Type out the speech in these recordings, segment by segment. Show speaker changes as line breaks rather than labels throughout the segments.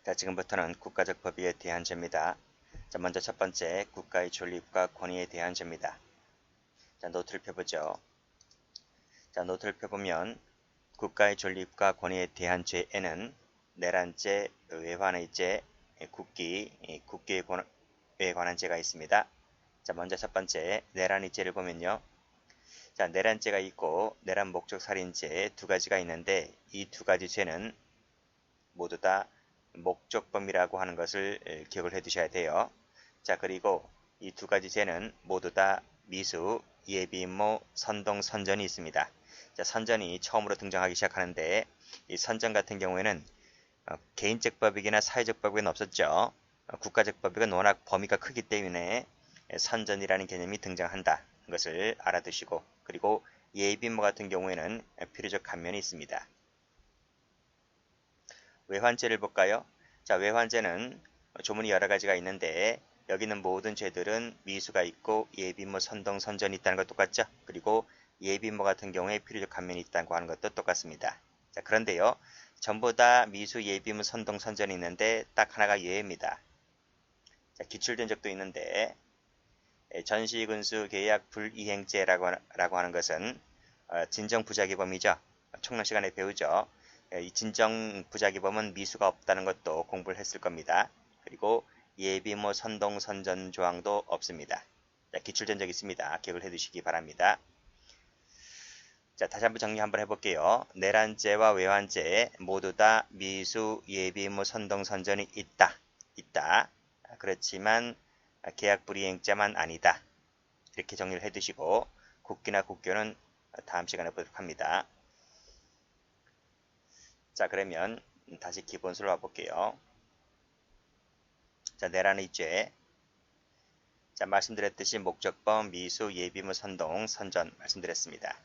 자, 지금부터는 국가적 법익에 대한 죄입니다. 자, 먼저 첫 번째, 국가의 존립과 권위에 대한 죄입니다. 자, 노트를 펴보죠. 자, 노트를 펴보면 국가의 존립과 권위에 대한 죄에는 내란죄, 외환의 죄, 국기에 관한 죄가 있습니다. 자, 먼저 첫 번째, 내란의 죄를 보면요. 자, 내란죄가 있고 내란 목적 살인죄 두 가지가 있는데 이 두 가지 죄는 모두 다 목적범이라고 하는 것을 기억을 해 두셔야 돼요. 자, 그리고 이 두 가지 죄는 모두 다 미수, 예비임모, 선동, 선전이 있습니다. 자, 선전이 처음으로 등장하기 시작하는데 이 선전 같은 경우에는 개인적 법익이나 사회적 법익은 없었죠. 국가적 법익은 워낙 범위가 크기 때문에 선전이라는 개념이 등장한다. 것을 알아두시고, 그리고 예비임모 같은 경우에는 필요적 감면이 있습니다. 외환죄를 볼까요? 자, 외환죄는 조문이 여러 가지가 있는데 여기는 모든 죄들은 미수가 있고 예비임모, 선동, 선전이 있다는 것 똑같죠? 그리고 예비임모 같은 경우에 필요적 감면이 있다고 하는 것도 똑같습니다. 자, 그런데요. 전부 다 미수, 예비임모, 선동, 선전이 있는데 딱 하나가 예입니다. 자, 기출된 적도 있는데 전시근수 계약 불이행죄라고 하는 것은 진정 부작위범이죠. 총론 시간에 배우죠. 이 진정 부작위범은 미수가 없다는 것도 공부를 했을 겁니다. 그리고 예비모, 선동, 선전 조항도 없습니다. 자, 기출된 적 있습니다. 기억을 해두시기 바랍니다. 자, 다시 한번 정리 한번 해볼게요. 내란죄와 외환죄 모두 다 미수, 예비모, 선동, 선전이 있다. 그렇지만 계약 불이행죄만 아니다. 이렇게 정리를 해두시고 국기나 국교는 다음 시간에 보도록 합니다. 자, 그러면 다시 기본수로 와볼게요. 자, 내란의 죄. 자, 말씀드렸듯이 목적범, 미수, 예비무, 선동, 선전 말씀드렸습니다.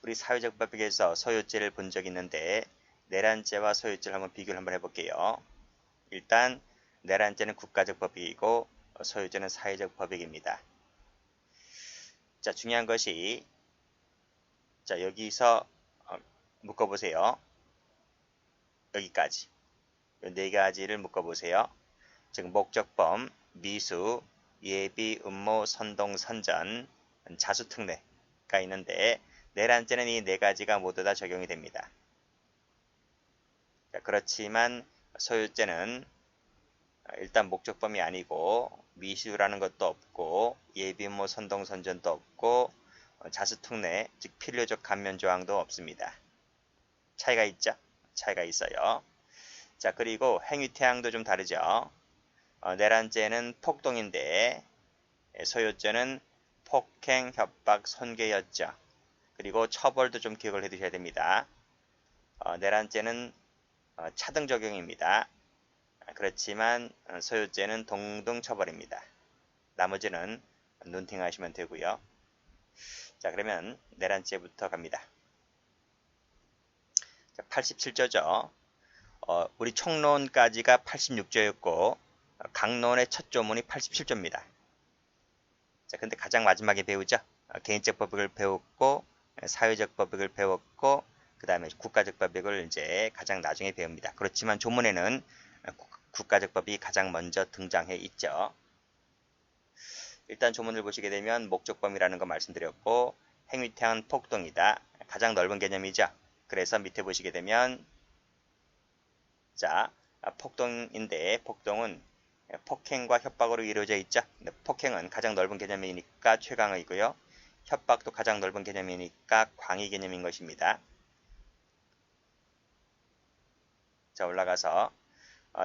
우리 사회적 법칙에서 소유죄를 본 적이 있는데 내란죄와 소유죄를 한번 비교를 한번 해볼게요. 일단 내란죄는 국가적 법익이고 소유죄는 사회적 법익입니다. 자, 중요한 것이 자, 여기서 묶어보세요. 여기까지. 이 네 가지를 묶어보세요. 즉 목적범, 미수, 예비, 음모, 선동, 선전, 자수특례가 있는데 내란죄는 이 네 가지가 모두 다 적용이 됩니다. 자, 그렇지만 소유죄는 일단 목적범이 아니고 미수라는 것도 없고 예비, 음모, 선동, 선전도 없고 자수특례, 즉 필요적 감면 조항도 없습니다. 차이가 있죠? 차이가 있어요. 자, 그리고 행위태양도 좀 다르죠. 내란죄는 폭동인데 소유죄는 폭행, 협박, 손괴였죠. 그리고 처벌도 좀 기억을 해두셔야 됩니다. 내란죄는 차등 적용입니다. 그렇지만 소유죄는 동등 처벌입니다. 나머지는 눈팅 하시면 되고요. 자, 그러면 내란죄부터 갑니다. 87조죠. 우리 총론까지가 86조였고 강론의 첫 조문이 87조입니다. 자, 근데 가장 마지막에 배우죠. 개인적 법익을 배웠고 사회적 법익을 배웠고 그 다음에 국가적 법익을 이제 가장 나중에 배웁니다. 그렇지만 조문에는 국가적 법이 가장 먼저 등장해 있죠. 일단 조문을 보시게 되면 목적범이라는 거 말씀드렸고 행위태한 폭동이다. 가장 넓은 개념이죠. 그래서 밑에 보시게 되면 자, 폭동인데 폭동은 폭행과 협박으로 이루어져 있죠. 폭행은 가장 넓은 개념이니까 최강의고요. 협박도 가장 넓은 개념이니까 광의 개념인 것입니다. 자, 올라가서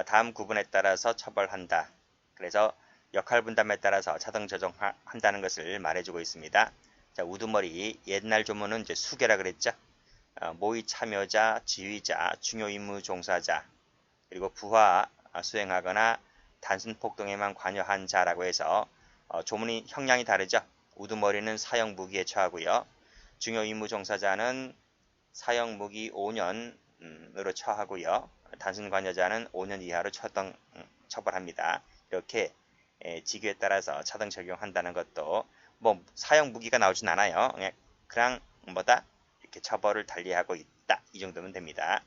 다음 구분에 따라서 처벌한다. 그래서 역할 분담에 따라서 차등 적용한다는 것을 말해주고 있습니다. 자, 우두머리 옛날 조문은 이제 수괴라 그랬죠. 모의 참여자, 지휘자, 중요 임무 종사자, 그리고 부하 수행하거나 단순 폭동에만 관여한 자라고 해서 조문이 형량이 다르죠. 우두머리는 사형 무기에 처하고요. 중요 임무 종사자는 사형 무기 5년으로 처하고요. 단순 관여자는 5년 이하로 처벌합니다. 이렇게 직위에 따라서 차등 적용한다는 것도 뭐 사형 무기가 나오진 않아요. 그냥 뭐다 이렇게 처벌을 달리하고 있다. 이 정도면 됩니다.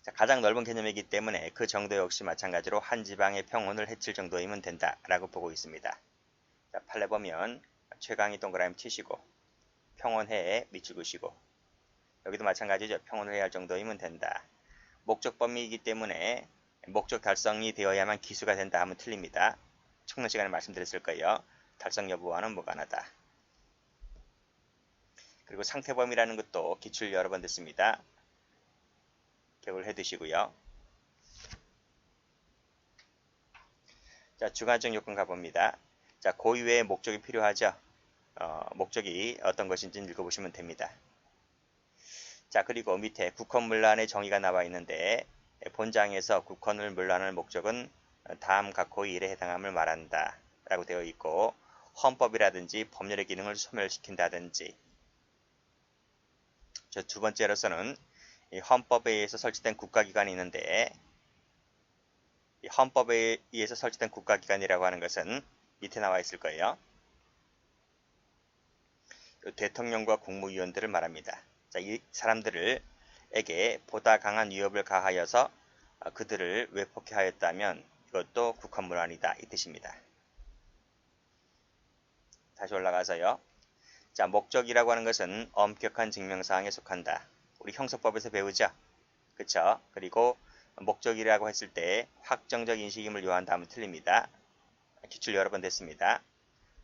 자, 가장 넓은 개념이기 때문에 그 정도 역시 마찬가지로 한 지방의 평온을 해칠 정도이면 된다라고 보고 있습니다. 자, 판례 보면 최강이 동그라미 치시고 평온해에 밑줄 그시고 여기도 마찬가지죠. 평온을 해야 할 정도이면 된다. 목적 범위이기 때문에 목적 달성이 되어야만 기수가 된다 하면 틀립니다. 청론 시간에 말씀드렸을 거예요. 달성 여부와는 무관하다. 그리고 상태 범위라는 것도 기출 여러 번 듣습니다. 기억을 해두시고요. 자, 주관적 요건 가봅니다. 자, 고유의 목적이 필요하죠. 목적이 어떤 것인지 읽어보시면 됩니다. 자, 그리고 밑에 국헌문란의 정의가 나와 있는데 본장에서 국헌을 문란할 목적은 다음 각호의 일에 해당함을 말한다 라고 되어 있고 헌법이라든지 법률의 기능을 소멸시킨다든지 저 두 번째로서는 이 헌법에 의해서 설치된 국가기관이 있는데 이 헌법에 의해서 설치된 국가기관이라고 하는 것은 밑에 나와 있을 거예요. 대통령과 국무위원들을 말합니다. 자, 이 사람들에게 보다 강한 위협을 가하여서 그들을 외폭해하였다면 이것도 국헌문란이다 이 뜻입니다. 다시 올라가서요. 자, 목적이라고 하는 것은 엄격한 증명사항에 속한다. 우리 형사법에서 배우죠. 그쵸? 그리고 목적이라고 했을 때 확정적 인식임을 요한다 하면 틀립니다. 기출 여러 번 됐습니다.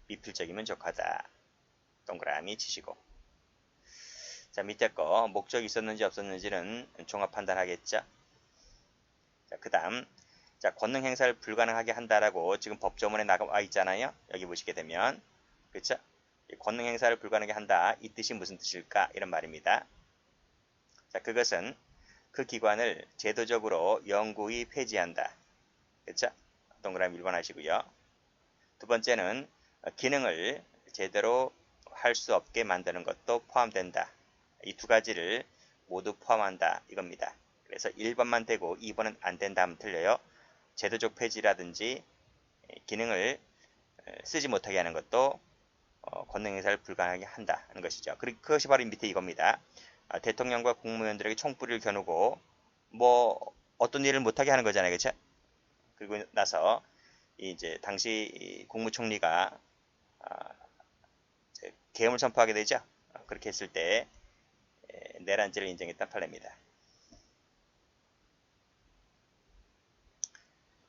미필적이면 족하다. 동그라미 치시고. 자, 밑에 거 목적이 있었는지 없었는지는 종합 판단하겠죠. 자, 그 다음 자, 권능 행사를 불가능하게 한다라고 지금 법조문에 나와 있잖아요. 여기 보시게 되면 그렇죠? 권능 행사를 불가능하게 한다. 이 뜻이 무슨 뜻일까? 이런 말입니다. 자, 그것은 그 기관을 제도적으로 영구히 폐지한다. 그렇죠? 동그라미 1번 하시고요. 두 번째는 기능을 제대로 할 수 없게 만드는 것도 포함된다. 이 두 가지를 모두 포함한다 이겁니다. 그래서 1번만 되고 2번은 안 된다 하면 틀려요. 제도적 폐지라든지 기능을 쓰지 못하게 하는 것도 권능 행사를 불가능하게 한다는 것이죠. 그리고 그것이 바로 밑에 이겁니다. 대통령과 국무위원들에게 총불을 겨누고 뭐 어떤 일을 못하게 하는 거잖아요. 그렇죠? 그리고 나서 이제 당시 국무총리가 계엄을 선포하게 되죠. 그렇게 했을 때 내란죄를 인정했던 판례입니다.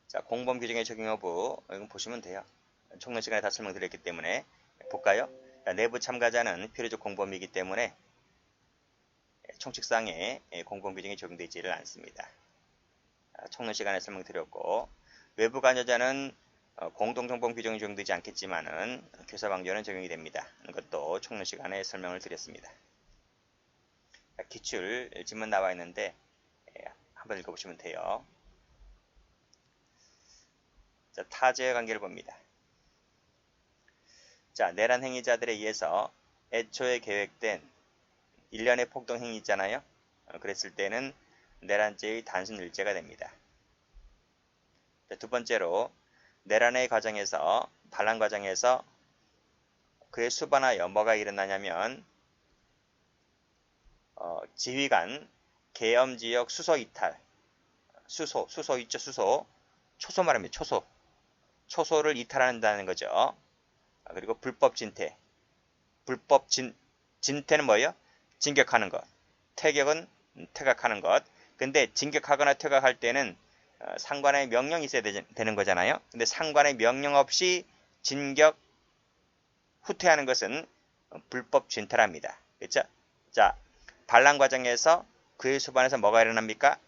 자, 공범 규정의 적용 여부 이건 보시면 돼요. 총론 시간에 다 설명드렸기 때문에 볼까요? 자, 내부 참가자는 필요적 공범이기 때문에 총칙상에 공범 규정이 적용되지를 않습니다. 총론 시간에 설명드렸고 외부 관여자는 공동정범 규정이 적용되지 않겠지만은 교사방조는 적용이 됩니다. 이것도 총론 시간에 설명을 드렸습니다. 기출 지문 나와 있는데 한번 읽어보시면 돼요. 자, 타제의 관계를 봅니다. 자, 내란 행위자들에 의해서 애초에 계획된 일련의 폭동 행위 있잖아요. 그랬을 때는 내란죄의 단순 일죄가 됩니다. 자, 두 번째로 내란의 과정에서 반란 과정에서 그에 수반하여 뭐가 일어나냐면 지휘관 계엄지역 수소 이탈 수소 있죠. 초소 말합니다. 초소를 이탈한다는 거죠. 그리고 불법 진퇴 진퇴는 뭐예요? 진격하는 것. 퇴격은 퇴각하는 것. 근데 진격하거나 퇴각할 때는 상관의 명령이 있어야 되는 거잖아요. 근데 상관의 명령 없이 진격 후퇴하는 것은 불법 진퇴랍니다. 그렇죠? 자, 반란 과정에서 그의 수반에서 뭐가 일어납니까?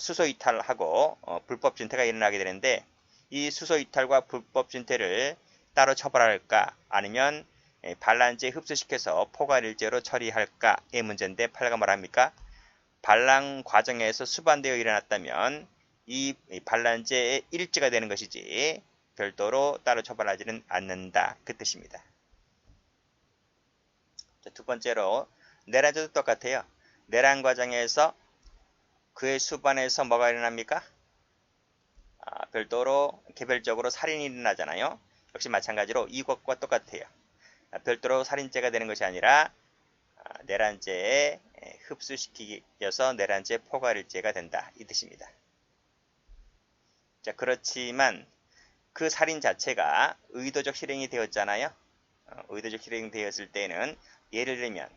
수소 이탈하고 불법 진퇴가 일어나게 되는데 이 수소 이탈과 불법 진퇴를 따로 처벌할까 아니면 반란죄에 흡수시켜서 포괄일죄로 처리할까의 문제인데 판례가 뭐랍니까? 반란 과정에서 수반되어 일어났다면 이 반란죄의 일죄가 되는 것이지 별도로 따로 처벌하지는 않는다. 그 뜻입니다. 자, 두 번째로 내란죄도 똑같아요. 내란 과정에서 그의 수반에서 뭐가 일어납니까? 별도로 개별적으로 살인이 일어나잖아요. 역시 마찬가지로 이것과 똑같아요. 별도로 살인죄가 되는 것이 아니라 내란죄에 흡수시키려서 내란죄 포괄일죄가 된다. 이 뜻입니다. 자, 그렇지만 그 살인 자체가 의도적 실행이 되었잖아요. 의도적 실행이 되었을 때는 예를 들면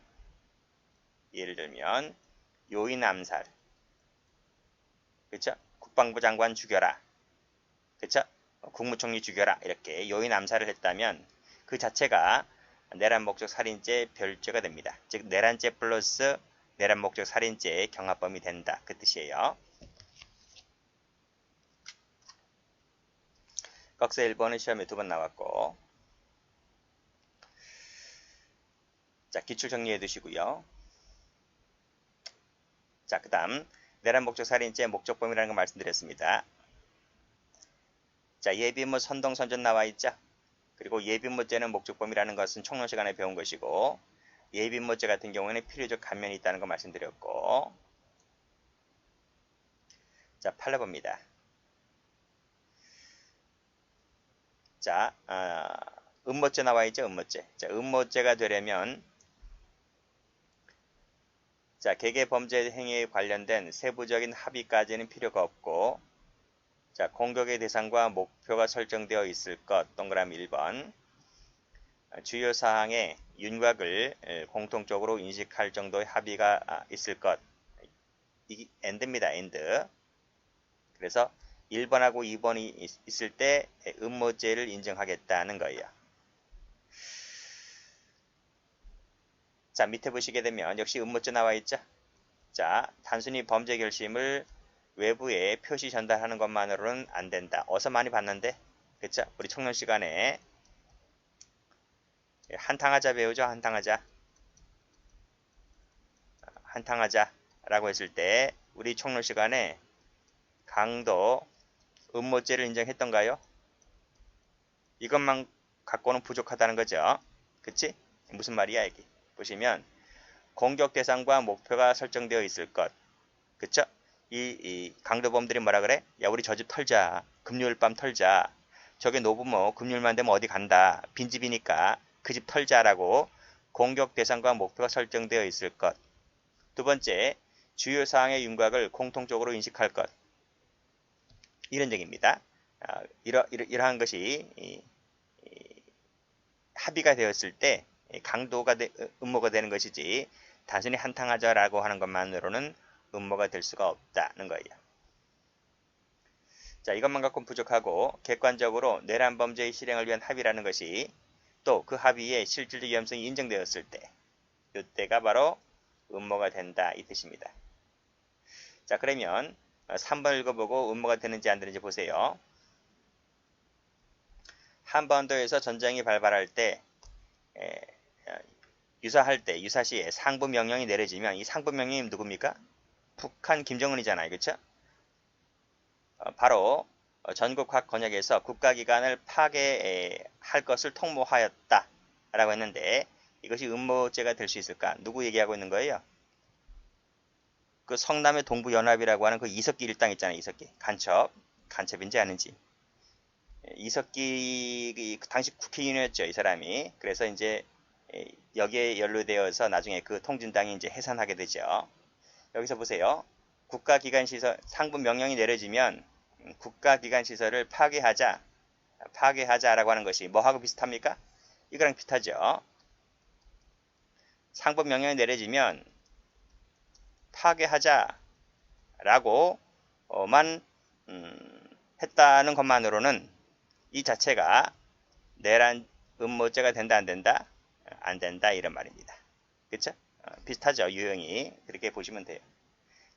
요인 암살, 그쵸? 국방부 장관 죽여라, 그쵸? 국무총리 죽여라, 이렇게 요인 암살을 했다면 그 자체가 내란 목적 살인죄 별죄가 됩니다. 즉 내란죄 플러스 내란 목적 살인죄의 경합범이 된다. 그 뜻이에요. 꺽쇠 1번은 시험에 2번 나왔고, 자, 기출 정리해 두시고요. 자, 그 다음 내란 목적 살인죄 목적범위라는 거 말씀드렸습니다. 자, 예비음모 선동 선전 나와 있죠. 그리고 예비음모죄는 목적범위라는 것은 총론 시간에 배운 것이고, 예비음모죄 같은 경우에는 필요적 감면이 있다는 거 말씀드렸고, 자, 8번입니다. 자, 음모죄 나와 있죠. 음모죄. 자, 음모죄가 되려면 자, 개개 범죄 행위에 관련된 세부적인 합의까지는 필요가 없고, 자, 공격의 대상과 목표가 설정되어 있을 것, 동그라미 1번. 주요 사항의 윤곽을 공통적으로 인식할 정도의 합의가 있을 것. 이 end입니다. end. 그래서 1번하고 2번이 있을 때 음모죄를 인정하겠다는 거예요. 자, 밑에 보시게 되면 역시 음모죄 나와 있죠. 자, 단순히 범죄 결심을 외부에 표시 전달하는 것만으로는 안 된다. 어서 많이 봤는데, 그쵸? 우리 청년 시간에 한탕하자 배우죠. 한탕하자라고 했을 때 우리 청년 시간에 강도 음모죄를 인정했던가요? 이것만 갖고는 부족하다는 거죠. 그치? 무슨 말이야 이게? 보시면 공격 대상과 목표가 설정되어 있을 것. 그쵸? 이 강도범들이 뭐라 그래? 야, 우리 저 집 털자. 금요일 밤 털자. 저게 노부모 금요일만 되면 어디 간다. 빈집이니까 그 집 털자라고 공격 대상과 목표가 설정되어 있을 것. 두 번째, 주요 사항의 윤곽을 공통적으로 인식할 것. 이런 얘기입니다. 이러한 것이 합의가 되었을 때 강도가 음모가 되는 것이지 단순히 한탕하자라고 하는 것만으로는 음모가 될 수가 없다는 거예요. 자, 이것만 갖고는 부족하고 객관적으로 내란 범죄의 실행을 위한 합의라는 것이 또 그 합의의 실질적 위험성이 인정되었을 때 이때가 바로 음모가 된다 이 뜻입니다. 자, 그러면 3번 읽어보고 음모가 되는지 안 되는지 보세요. 한반도에서 전쟁이 발발할 때 유사시에 상부 명령이 내려지면 이 상부 명령이 누굽니까? 북한 김정은이잖아요. 그렇죠? 바로 전국 각 권역에서 국가기관을 파괴할 것을 통보하였다 라고 했는데 이것이 음모죄가 될 수 있을까? 누구 얘기하고 있는 거예요? 그 성남의 동부연합이라고 하는 그 이석기 일당 있잖아요. 이석기. 간첩인지 아닌지. 이석기 당시 국회의원이었죠. 이 사람이. 그래서 이제 여기에 연루되어서 나중에 그 통진당이 이제 해산하게 되죠. 여기서 보세요. 국가기관 시설 상부 명령이 내려지면 국가기관 시설을 파괴하자라고 하는 것이 뭐하고 비슷합니까? 이거랑 비슷하죠. 상부 명령이 내려지면 파괴하자라고만 했다는 것만으로는 이 자체가 내란 음모죄가 된다 안 된다? 안 된다 이런 말입니다. 그쵸? 비슷하죠. 유형이. 그렇게 보시면 돼요.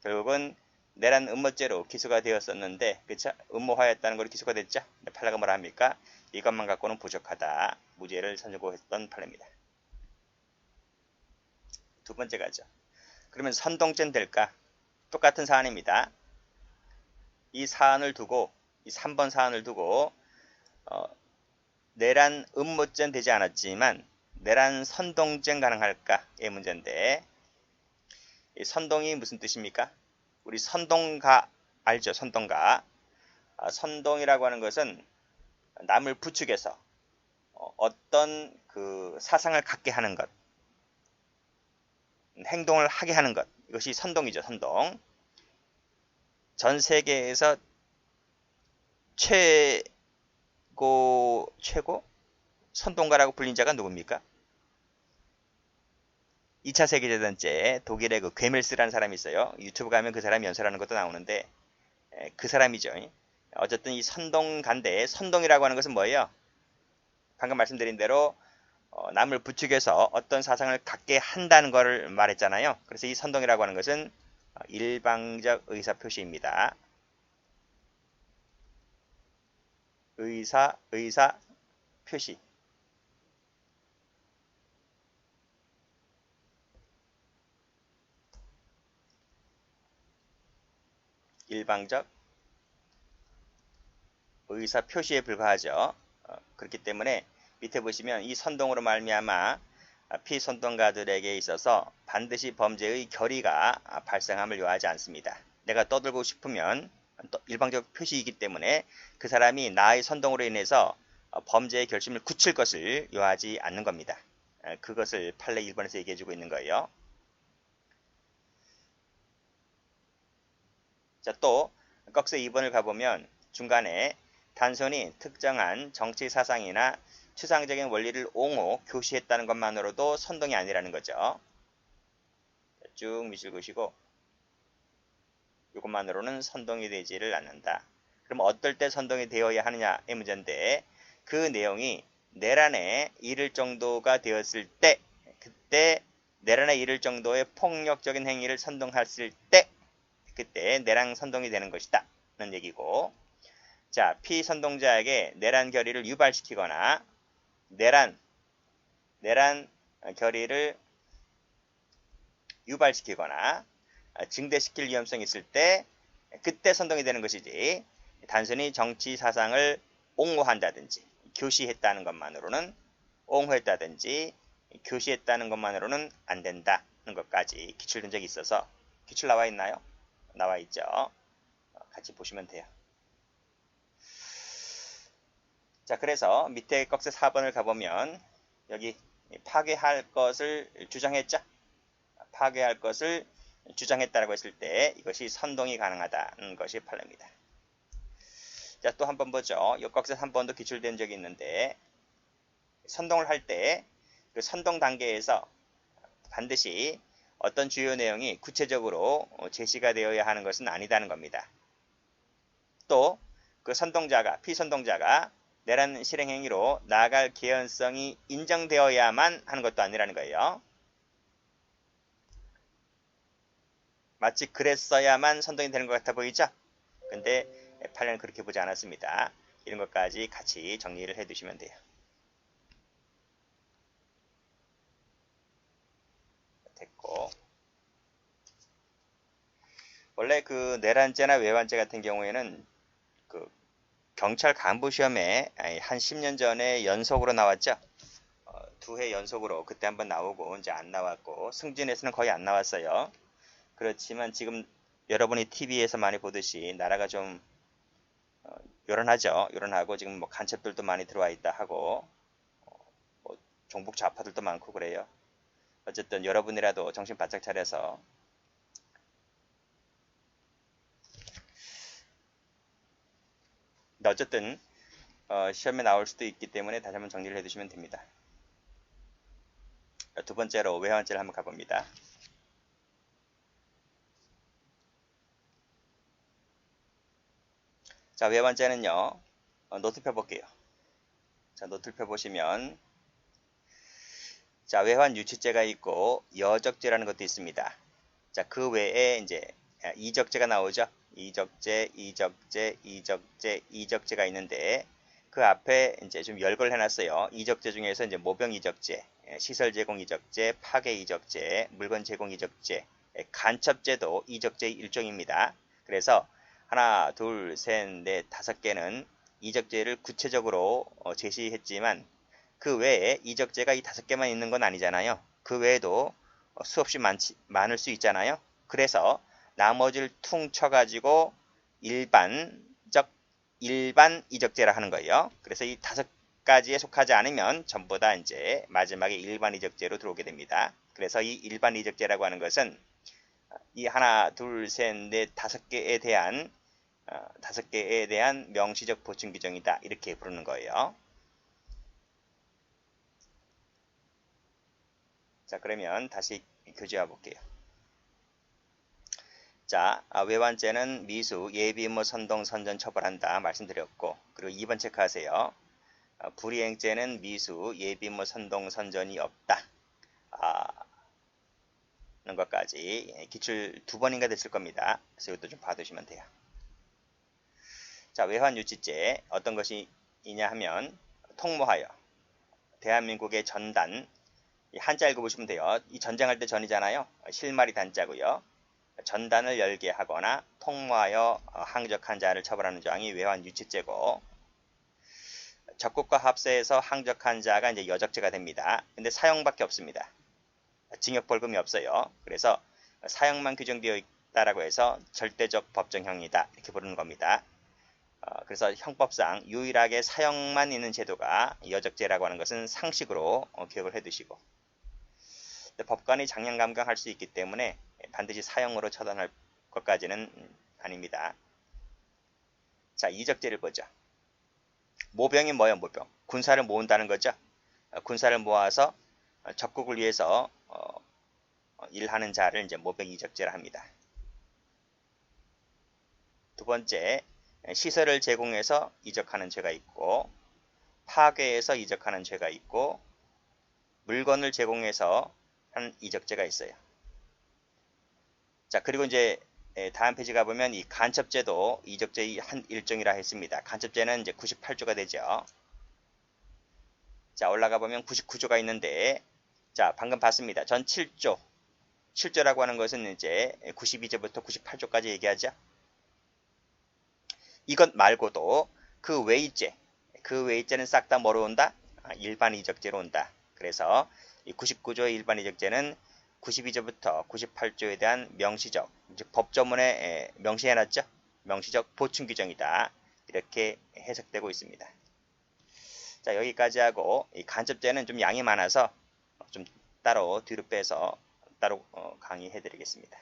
결국은 내란 음모죄로 기소가 되었었는데 그쵸? 음모하였다는 걸로 기소가 됐죠. 판례가 뭐라 합니까? 이것만 갖고는 부족하다. 무죄를 선고했던 판례입니다. 두 번째 가죠. 그러면 선동죄는 될까? 똑같은 사안입니다. 이 3번 사안을 두고 내란 음모죄는 되지 않았지만 내란 선동죄는 가능할까?의 문제인데 이 선동이 무슨 뜻입니까? 우리 선동가 알죠? 선동가. 선동이라고 하는 것은 남을 부추겨서 어떤 그 사상을 갖게 하는 것. 행동을 하게 하는 것. 이것이 선동이죠. 선동. 전 세계에서 최고 선동가라고 불린 자가 누굽니까? 2차 세계대전 때 독일의 그 괴멜스라는 사람이 있어요. 유튜브 가면 그 사람이 연설하는 것도 나오는데 그 사람이죠. 어쨌든 이 선동가인데 선동이라고 하는 것은 뭐예요? 방금 말씀드린 대로 남을 부추겨서 어떤 사상을 갖게 한다는 것을 말했잖아요. 그래서 이 선동이라고 하는 것은 일방적 의사표시입니다. 의사표시. 일방적 의사표시에 불과하죠. 그렇기 때문에 밑에 보시면 이 선동으로 말미암아 피선동가들에게 있어서 반드시 범죄의 결의가 발생함을 요하지 않습니다. 내가 떠들고 싶으면 일방적 표시이기 때문에 그 사람이 나의 선동으로 인해서 범죄의 결심을 굳힐 것을 요하지 않는 겁니다. 그것을 판례 1번에서 얘기해주고 있는 거예요. 자, 또 꺽쇠 2번을 가보면 중간에 단순히 특정한 정치 사상이나 추상적인 원리를 옹호, 교시했다는 것만으로도 선동이 아니라는 거죠. 쭉 밑을 보시고 이것만으로는 선동이 되지를 않는다. 그럼 어떨 때 선동이 되어야 하느냐의 문제인데 그 내용이 내란에 이를 정도가 되었을 때 그때 내란에 이를 정도의 폭력적인 행위를 선동했을 때 그때 내란 선동이 되는 것이다 는 얘기고 자 피선동자에게 내란 결의를 유발시키거나 내란 결의를 유발시키거나 증대시킬 위험성이 있을 때 그때 선동이 되는 것이지 단순히 정치 사상을 옹호한다든지 교시했다는 것만으로는 옹호했다든지 교시했다는 것만으로는 안 된다는 것까지 기출된 적이 있어서 기출 나와 있나요? 나와 있죠. 같이 보시면 돼요. 자 그래서 밑에 꺽쇠 4번을 가보면 여기 파괴할 것을 주장했죠. 파괴할 것을 주장했다고 했을 때 이것이 선동이 가능하다는 것이 판례입니다. 자, 또 한번 보죠. 역각세 3번도 기출된 적이 있는데 선동을 할 때 그 선동 단계에서 반드시 어떤 주요 내용이 구체적으로 제시가 되어야 하는 것은 아니다는 겁니다. 또 그 선동자가 피선동자가 내란 실행행위로 나아갈 개연성이 인정되어야만 하는 것도 아니라는 거예요. 마치 그랬어야만 선동이 되는 것 같아 보이죠? 근데 판례는 그렇게 보지 않았습니다. 이런 것까지 같이 정리를 해 두시면 돼요. 됐고 원래 그 내란죄나 외환죄 같은 경우에는 그 경찰 간부 시험에 한 10년 전에 연속으로 나왔죠. 2회 연속으로 그때 한번 나오고 이제 안 나왔고 승진에서는 거의 안 나왔어요. 그렇지만 지금 여러분이 TV에서 많이 보듯이 나라가 좀 요란하죠. 요란하고 지금 뭐 간첩들도 많이 들어와 있다 하고 뭐 종북 좌파들도 많고 그래요. 어쨌든 여러분이라도 정신 바짝 차려서 어쨌든 시험에 나올 수도 있기 때문에 다시 한번 정리를 해두시면 됩니다. 두 번째로 외환죄를 한번 가봅니다. 자, 외환죄는요. 노트 펴볼게요. 자, 노트를 펴보시면 자, 외환 유치죄가 있고 여적죄라는 것도 있습니다. 자, 그 외에 이제 이적죄가 나오죠. 이적죄가 있는데 그 앞에 이제 좀 열거를 해놨어요. 이적죄 중에서 이제 모병 이적죄, 시설 제공 이적죄, 파괴 이적죄, 물건 제공 이적죄, 간첩죄도 이적죄의 일종입니다. 그래서 하나, 둘, 셋, 넷, 5개는 이적죄를 구체적으로 제시했지만 그 외에 이적죄가 이 5개만 있는 건 아니잖아요. 그 외에도 수없이 많을 수 있잖아요. 그래서 나머지를 퉁쳐가지고 일반 이적죄라 하는 거예요. 그래서 이 5가지에 속하지 않으면 전부 다 이제 마지막에 일반 이적죄로 들어오게 됩니다. 그래서 이 일반 이적제라고 하는 것은 이 하나, 둘, 셋, 넷, 다섯 개에 대한 명시적 보충 규정이다. 이렇게 부르는 거예요. 자, 그러면 다시 교재와 볼게요. 자, 외환죄는 미수, 예비의무, 선동, 선전 처벌한다 말씀드렸고, 그리고 2번 체크하세요. 불이행죄는 미수, 예비의무, 선동, 선전이 없다. 는 것까지 기출 2번인가 됐을 겁니다. 그래서 이것도 좀 봐두시면 돼요. 자, 외환유치죄 어떤 것이냐 하면 통모하여 대한민국의 전단, 한자 읽어보시면 돼요. 이 전쟁할 때 전이잖아요. 실말이 단자고요. 전단을 열게 하거나 통모하여 항적한 자를 처벌하는 조항이 외환유치죄고, 적국과 합세해서 항적한 자가 이제 여적죄가 됩니다. 근데 사형밖에 없습니다. 징역 벌금이 없어요. 그래서 사형만 규정되어 있다라고 해서 절대적 법정형이다 이렇게 부르는 겁니다. 그래서 형법상 유일하게 사형만 있는 제도가 여적죄라고 하는 것은 상식으로 기억을 해두시고, 법관이 장량감경할 수 있기 때문에 반드시 사형으로 처단할 것까지는 아닙니다. 자, 이적죄를 보죠. 모병이 뭐예요? 모병. 군사를 모은다는 거죠. 군사를 모아서 적국을 위해서 일하는 자를 이제 모병 이적죄라 합니다. 두 번째, 시설을 제공해서 이적하는 죄가 있고, 파괴해서 이적하는 죄가 있고, 물건을 제공해서 한 이적죄가 있어요. 자, 그리고 이제 다음 페이지 가보면 이 간첩죄도 이적죄의 한 일종이라 했습니다. 간첩죄는 이제 98조가 되죠. 자, 올라가 보면 99조가 있는데, 자, 방금 봤습니다. 전 7조. 7조라고 하는 것은 이제 92조부터 98조까지 얘기하죠. 이것 말고도 그 외의죄는 즉 다 뭐로 온다? 일반 이적죄로 온다. 그래서 이 99조의 일반 이적죄는 92조부터 98조에 대한 명시적, 즉 법조문에 명시해놨죠. 명시적 보충 규정이다. 이렇게 해석되고 있습니다. 자, 여기까지 하고 이 간첩죄는 좀 양이 많아서 좀 따로 뒤로 빼서 따로 강의해 드리겠습니다.